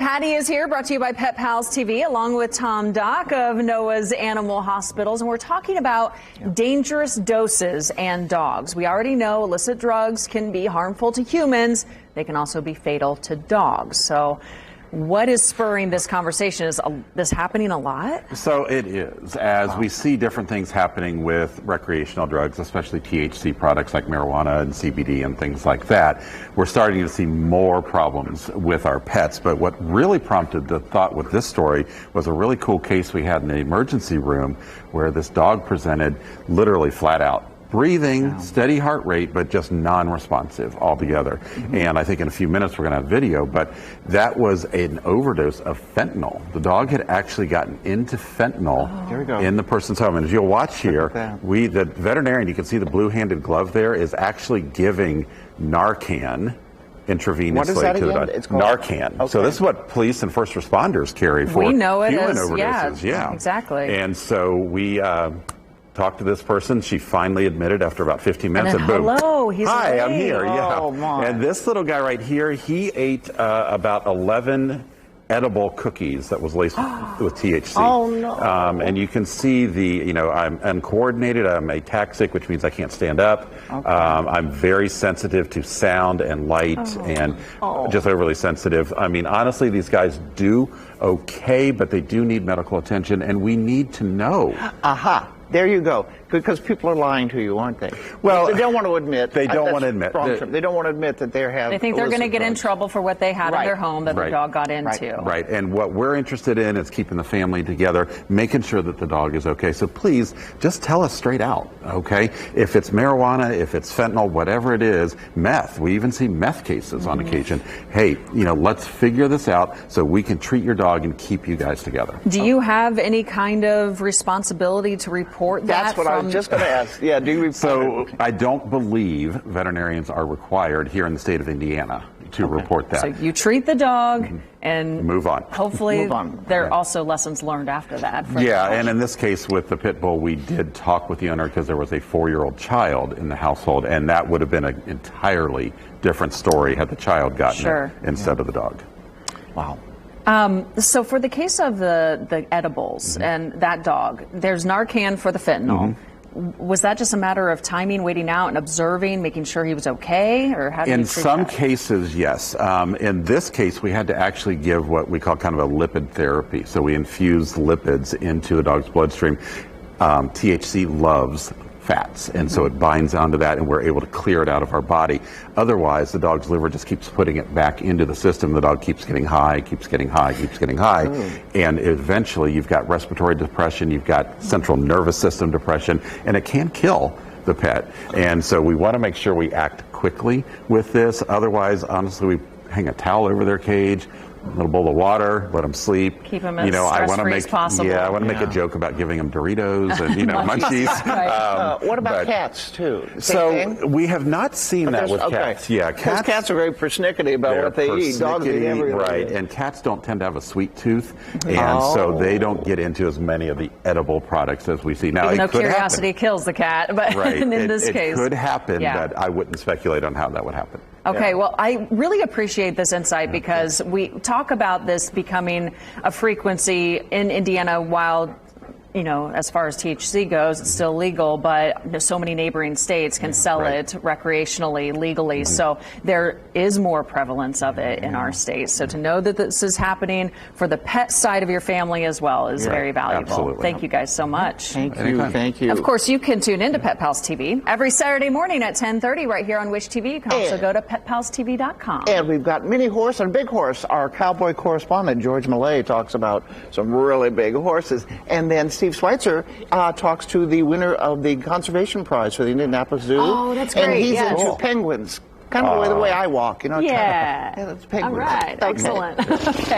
Patty is here, brought to you by Pet Pals TV, along with Tom Dock of Noah's Animal Hospitals, and we're talking about dangerous doses and dogs. We already know illicit drugs can be harmful to humans. They can also be fatal to dogs. So what is spurring this conversation? Is this happening a lot? So it is, as we see different things happening with recreational drugs, especially THC products like marijuana and CBD and things like that. We're starting to see more problems with our pets. But what really prompted the thought with this story was a really cool case we had in the emergency room where this dog presented literally flat out breathing, steady heart rate, but just non-responsive altogether. And I think in a few minutes we're going to have video, but that was an overdose of fentanyl. The dog had actually gotten into fentanyl in the person's home. And as you'll watch here, the veterinarian, you can see the blue-handed glove there, is actually giving Narcan intravenously to the dog. It's called Narcan. Okay. So this is what police and first responders carry for human overdoses. Yeah, exactly. And so we talked to this person. She finally admitted after about 15 minutes, and boom. Hello, he's Hi, awake. I'm here. Oh, my. And this little guy right here, he ate about 11 edible cookies that was laced with THC. Oh, no. And you can see I'm uncoordinated, I'm ataxic, which means I can't stand up. Okay. I'm very sensitive to sound and light and just overly sensitive. I mean, honestly, these guys do okay, but they do need medical attention, and we need to know. Aha. There you go. Because people are lying to you, aren't they? Well, they don't want to admit. They don't want to admit. They don't want to admit that they have. They think they're going to get in trouble for what they had in their home that the dog got into. Right. And what we're interested in is keeping the family together, making sure that the dog is okay. So please, just tell us straight out, okay? If it's marijuana, if it's fentanyl, whatever it is, meth. We even see meth cases on occasion. Hey, let's figure this out so we can treat your dog and keep you guys together. Do you have any kind of responsibility to report that? That's what I was just going to ask. Yeah, do you report So I don't believe veterinarians are required here in the state of Indiana to report that. So you treat the dog and move on. Hopefully there are also lessons learned after that. And in this case with the pit bull, we did talk with the owner because there was a 4-year-old child in the household, and that would have been an entirely different story had the child gotten it instead of the dog. Wow. So for the case of the edibles and that dog, there's Narcan for the fentanyl. Was that just a matter of timing, waiting out and observing, making sure he was okay? Or how do you treat that? In some cases, yes. In this case, we had to actually give what we call kind of a lipid therapy. So we infused lipids into a dog's bloodstream. THC loves fats, and so it binds onto that, and we're able to clear it out of our body. Otherwise, the dog's liver just keeps putting it back into the system. The dog keeps getting high, keeps getting high, keeps getting high, and eventually you've got respiratory depression, you've got central nervous system depression, and it can kill the pet. And so we want to make sure we act quickly with this. Otherwise, honestly, we hang a towel over their cage, a little bowl of water, let them sleep. Keep them as stress-free as possible. Yeah, I want to make a joke about giving them Doritos and munchies. What about cats too? So we have not seen that with cats. Yeah, cats are very persnickety about what they eat. Dogs eat everything. Right, and cats don't tend to have a sweet tooth, and so they don't get into as many of the edible products as we see now. Even though curiosity kills the cat, but in this case, it could happen, but I wouldn't speculate on how that would happen. Okay, well, I really appreciate this insight because we talk about this becoming a frequency in Indiana while, as far as THC goes, it's still legal, but so many neighboring states can sell it recreationally, legally. So there is more prevalence of it in our state. So to know that this is happening for the pet side of your family as well is very valuable. Absolutely. Thank you guys so much. Thank you. Thank you. Of course, you can tune into Pet Pals TV every Saturday morning at 10:30 right here on Wish TV. You can also go to petpalstv.com. And we've got mini horse and big horse. Our cowboy correspondent, George Millay, talks about some really big horses. And then Steve Schweitzer talks to the winner of the Conservation Prize for the Indianapolis Zoo. Oh, that's great. And he's into penguins. Kind of the way I walk, Yeah. That's penguins. All right. Excellent. Okay.